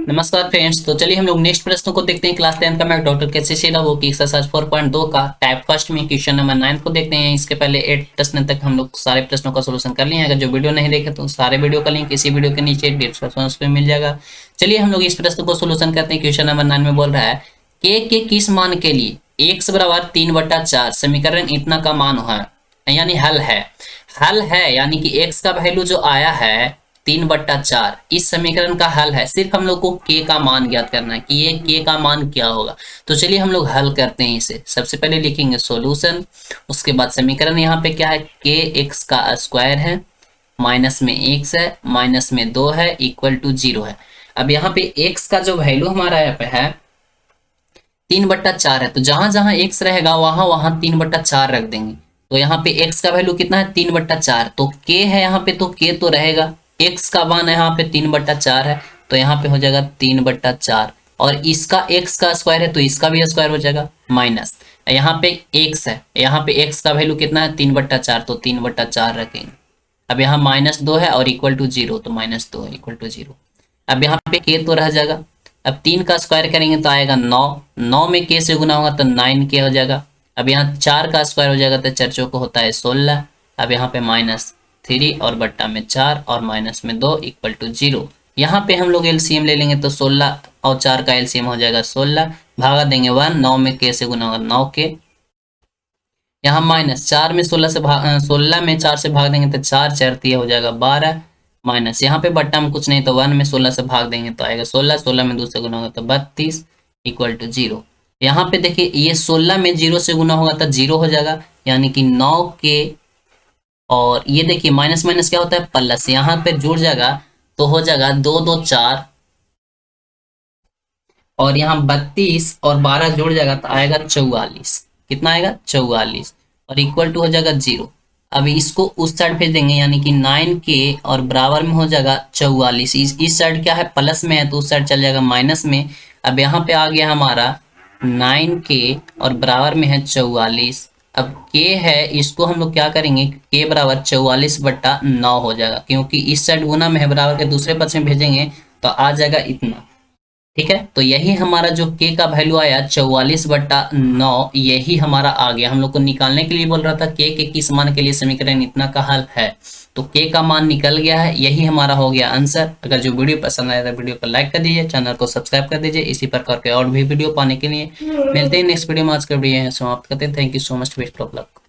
नमस्कार फ्रेंड्स। तो चलिए हम लोग नेक्स्ट प्रश्न को देखते हैं। क्लास 10 का मैं डॉक्टर कैसे शेला वो की एक्सरसाइज 4.2 का टाइप फर्स्ट में क्वेश्चन नंबर 9 को देखते हैं। इसके पहले 8 प्रश्न तक हम लोग सारे प्रश्नों का सोल्यूशन कर लिए हैं। अगर जो वीडियो नहीं देखे तो सारे वीडियो का लिंक इसी वीडियो के नीचे डिस्क्रिप्शन में मिल जाएगा। चलिए हम लोग इस प्रश्न को सोल्यूशन करते हैं। क्वेश्चन नंबर 9 में बोल रहा है के किस मान के लिए x बराबर 3/4 समीकरण इतना का मान है, यानी हल है यानी कि x का वैल्यू जो आया है 3/4 इस समीकरण का हल है। सिर्फ हम लोग को k का मान ज्ञात करना है कि ये k का मान क्या होगा। तो चलिए हम लोग हल करते हैं इसे। सबसे पहले लिखेंगे सॉल्यूशन, उसके बाद समीकरण यहाँ पे क्या है, k x का स्क्वायर है, माइनस में x है, माइनस में 2 है, इक्वल टू 0 है। अब यहाँ पे x का जो वैल्यू हमारा यहाँ पे है 3/4 है, तो जहां जहां x रहेगा वहां वहां 3/4 रख देंगे। तो यहाँ पे x का वैल्यू कितना है 3/4, तो k है यहाँ पे, तो k तो रहेगा, x का मान यहाँ पे 3/4 है, तो यहाँ पे हो जाएगा 3/4। और इसका x का स्क्वायर है तो इसका भी स्क्वायर हो जाएगा, माइनस यहाँ पे x है, यहाँ पे x का वैल्यू कितना है 3/4, तो 3/4 रखेंगे। अब यहाँ -2 है और इक्वल टू 0, तो -2 है इक्वल टू 0। अब यहाँ पे k तो रह जाएगा। अब 3 का स्क्वायर करेंगे तो आएगा 9, 9 में k से गुना होगा तो 9k हो जाएगा। अब यहाँ 4 का स्क्वायर हो जाएगा तो 4 चौको होता है 16। अब यहाँ पे -3 और बट्टा में 4 और माइनस में 2 इक्वल टू 0। यहाँ पे हम लोग एलसीएम ले लेंगे तो 16 और 4 का एलसीएम हो जाएगा 16, भागा देंगे 1, 9 में k से गुना होगा 9k। यहाँ -4 में 16 में 4 से भाग देंगे तो 4 4 हो जाएगा 12, माइनस यहाँ पे बट्टा में कुछ नहीं तो 1 में 16 से भाग देंगे तो आएगा 16, 16 में 2 से गुना होगा तो 32 इक्वल टू 0। यहाँ पे देखिए ये 16 में 0 से गुना होगा तो 0 हो जाएगा, यानी कि 9k, और ये देखिए माइनस माइनस क्या होता है प्लस, यहाँ पे जुड़ जाएगा तो हो जाएगा 2 2 4, और यहाँ 32 और 12 जुड़ जाएगा तो आएगा 44। कितना आएगा 44, और इक्वल टू हो जाएगा 0। अब इसको उस साइड भेज देंगे, यानी कि 9k और बराबर में हो जाएगा 44। इस साइड क्या है प्लस में है तो उस साइड चल जाएगा माइनस में। अब यहाँ पे आ गया हमारा 9k और बराबर में है 44। अब k है, इसको हम लोग क्या करेंगे, k बराबर 44/9 हो जाएगा, क्योंकि इस साइड गुना में है, बराबर के दूसरे पक्ष में भेजेंगे तो आ जाएगा इतना। ठीक है, तो यही हमारा जो k का वैल्यू आया 44/9, यही हमारा आ गया। हम लोग को निकालने के लिए बोल रहा था k के किस मान के लिए समीकरण इतना का हल है, तो k का मान निकल गया है, यही हमारा हो गया आंसर। अगर जो वीडियो पसंद आया तो वीडियो को लाइक कर दीजिए, चैनल को सब्सक्राइब कर दीजिए। इसी प्रकार के और भी वीडियो पाने के लिए मिलते हैं नेक्स्ट वीडियो में। आज का वीडियो यहाँ समाप्त करते हैं। Thank you so much, best of luck.